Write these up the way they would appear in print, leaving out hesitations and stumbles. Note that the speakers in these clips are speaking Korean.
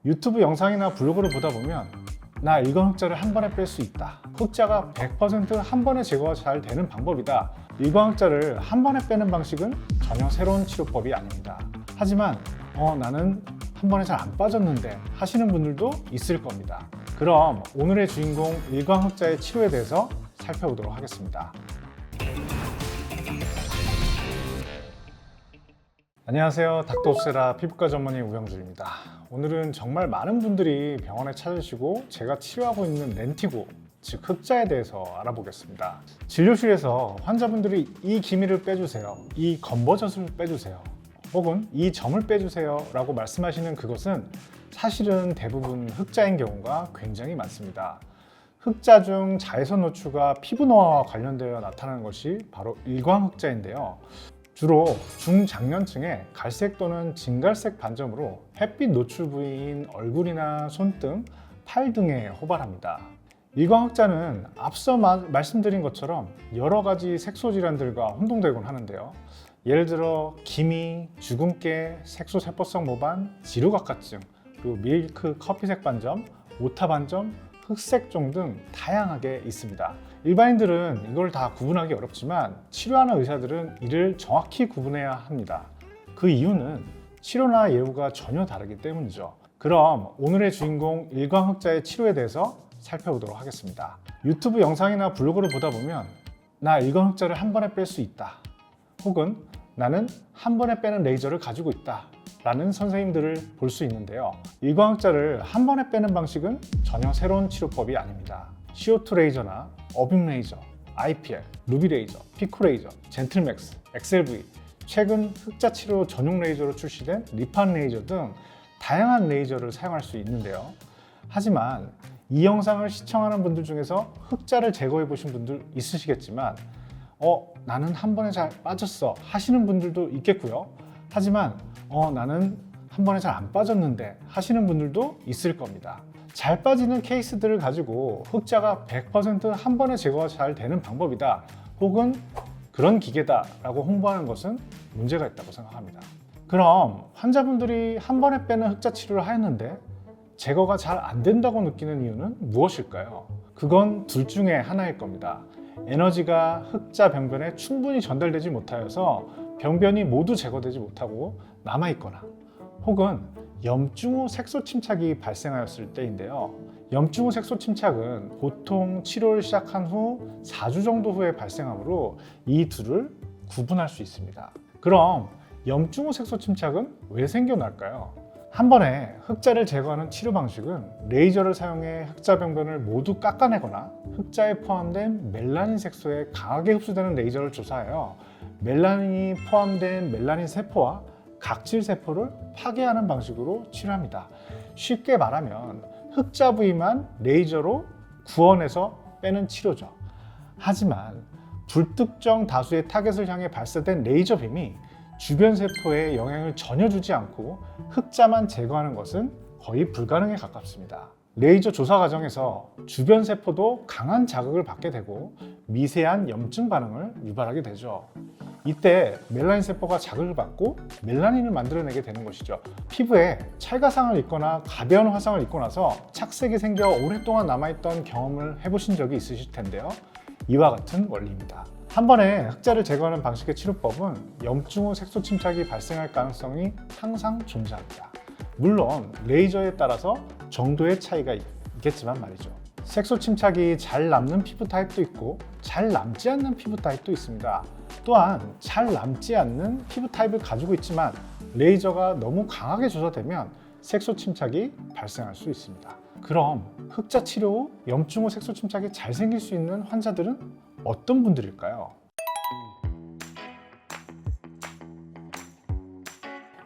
유튜브 영상이나 블로그를 보다 보면 나 일광 흑자를 한 번에 뺄 수 있다. 흑자가 100%한 번에 제거가 잘 되는 방법이다. 일광 흑자를 한 번에 빼는 방식은 전혀 새로운 치료법이 아닙니다. 하지만 나는 한 번에 잘 안 빠졌는데 하시는 분들도 있을 겁니다. 그럼 오늘의 주인공 일광 흑자의 치료에 대해서 살펴보도록 하겠습니다. 안녕하세요. 닥터옵세라 피부과 전문의 우영준입니다. 오늘은 정말 많은 분들이 병원에 찾으시고 제가 치료하고 있는 렌티고, 즉 흑자에 대해서 알아보겠습니다. 진료실에서 환자분들이 이 기미를 빼주세요, 이 검버섯을 빼주세요, 혹은 이 점을 빼주세요 라고 말씀하시는 그것은 사실은 대부분 흑자인 경우가 굉장히 많습니다. 흑자 중 자외선 노출과 피부 노화와 관련되어 나타나는 것이 바로 일광 흑자인데요. 주로 중장년층에 갈색 또는 진갈색 반점으로 햇빛 노출 부위인 얼굴이나 손등, 팔 등에 호발합니다. 일광 흑자는 앞서 말씀드린 것처럼 여러 가지 색소 질환들과 혼동되곤 하는데요. 예를 들어 기미, 주근깨, 색소세포성 모반, 지루각각증, 그리고 밀크 커피색 반점, 오타 반점, 흑색종 등 다양하게 있습니다. 일반인들은 이걸 다 구분하기 어렵지만 치료하는 의사들은 이를 정확히 구분해야 합니다. 그 이유는 치료나 예후가 전혀 다르기 때문이죠. 그럼 오늘의 주인공 일광 흑자의 치료에 대해서 살펴보도록 하겠습니다. 유튜브 영상이나 블로그를 보다 보면 나 일광 흑자를 한 번에 뺄 수 있다, 혹은 나는 한 번에 빼는 레이저를 가지고 있다 라는 선생님들을 볼 수 있는데요. 일광 흑자를 한 번에 빼는 방식은 전혀 새로운 치료법이 아닙니다. CO2 레이저나 어빔 레이저, IPL, 루비 레이저, 피코 레이저, 젠틀맥스, XLV, 최근 흑자 치료 전용 레이저로 출시된 리판 레이저 등 다양한 레이저를 사용할 수 있는데요. 하지만 이 영상을 시청하는 분들 중에서 흑자를 제거해 보신 분들 있으시겠지만 나는 한 번에 잘 빠졌어 하시는 분들도 있겠고요. 하지만 나는 한 번에 잘 안 빠졌는데 하시는 분들도 있을 겁니다. 잘 빠지는 케이스들을 가지고 흑자가 100%한 번에 제거가 잘 되는 방법이다, 혹은 그런 기계다 라고 홍보하는 것은 문제가 있다고 생각합니다. 그럼 환자분들이 한 번에 빼는 흑자 치료를 하였는데 제거가 잘 안 된다고 느끼는 이유는 무엇일까요? 그건 둘 중에 하나일 겁니다. 에너지가 흑자 병변에 충분히 전달되지 못하여서 병변이 모두 제거되지 못하고 남아있거나, 혹은 염증 후 색소 침착이 발생하였을 때인데요. 염증 후 색소 침착은 보통 치료를 시작한 후 4주 정도 후에 발생하므로 이 둘을 구분할 수 있습니다. 그럼 염증 후 색소 침착은 왜 생겨날까요? 한 번에 흑자를 제거하는 치료 방식은 레이저를 사용해 흑자 병변을 모두 깎아내거나 흑자에 포함된 멜라닌 색소에 강하게 흡수되는 레이저를 조사하여 멜라닌이 포함된 멜라닌 세포와 각질 세포를 파괴하는 방식으로 치료합니다. 쉽게 말하면 흑자 부위만 레이저로 구원해서 빼는 치료죠. 하지만 불특정 다수의 타겟을 향해 발사된 레이저 빔이 주변 세포에 영향을 전혀 주지 않고 흑자만 제거하는 것은 거의 불가능에 가깝습니다. 레이저 조사 과정에서 주변 세포도 강한 자극을 받게 되고 미세한 염증 반응을 유발하게 되죠. 이때 멜라닌 세포가 자극을 받고 멜라닌을 만들어내게 되는 것이죠. 피부에 찰가상을 입거나 가벼운 화상을 입고 나서 착색이 생겨 오랫동안 남아있던 경험을 해보신 적이 있으실 텐데요. 이와 같은 원리입니다. 한 번에 흑자를 제거하는 방식의 치료법은 염증 후 색소 침착이 발생할 가능성이 항상 존재합니다. 물론 레이저에 따라서 정도의 차이가 있겠지만 말이죠. 색소 침착이 잘 남는 피부 타입도 있고 잘 남지 않는 피부 타입도 있습니다. 또한 잘 남지 않는 피부 타입을 가지고 있지만 레이저가 너무 강하게 조사되면 색소 침착이 발생할 수 있습니다. 그럼 흑자 치료 후 염증 후 색소 침착이 잘 생길 수 있는 환자들은 어떤 분들일까요?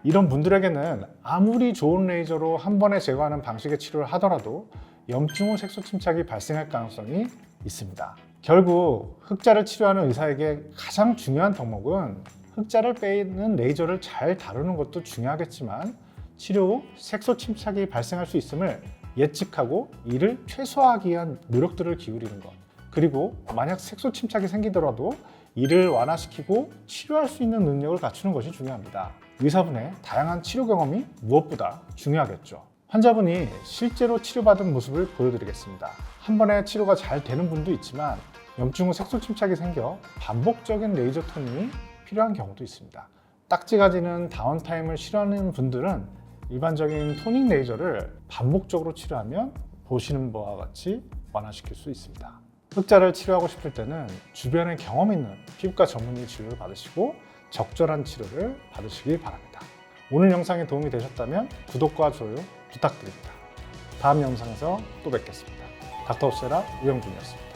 이런 분들에게는 아무리 좋은 레이저로 한 번에 제거하는 방식의 치료를 하더라도 염증 후 색소 침착이 발생할 가능성이 있습니다. 결국 흑자를 치료하는 의사에게 가장 중요한 덕목은 흑자를 빼는 레이저를 잘 다루는 것도 중요하겠지만 치료 후 색소 침착이 발생할 수 있음을 예측하고 이를 최소화하기 위한 노력들을 기울이는 것, 그리고 만약 색소 침착이 생기더라도 이를 완화시키고 치료할 수 있는 능력을 갖추는 것이 중요합니다. 의사분의 다양한 치료 경험이 무엇보다 중요하겠죠. 환자분이 실제로 치료받은 모습을 보여드리겠습니다. 한 번에 치료가 잘 되는 분도 있지만 염증 후 색소 침착이 생겨 반복적인 레이저 토닝이 필요한 경우도 있습니다. 딱지 가지는 다운타임을 싫어하는 분들은 일반적인 토닝 레이저를 반복적으로 치료하면 보시는 바와 같이 완화시킬 수 있습니다. 흑자를 치료하고 싶을 때는 주변에 경험 있는 피부과 전문의 진료를 받으시고 적절한 치료를 받으시길 바랍니다. 오늘 영상이 도움이 되셨다면 구독과 좋아요 부탁드립니다. 다음 영상에서 또 뵙겠습니다. 닥터옵세라 우영준이었습니다.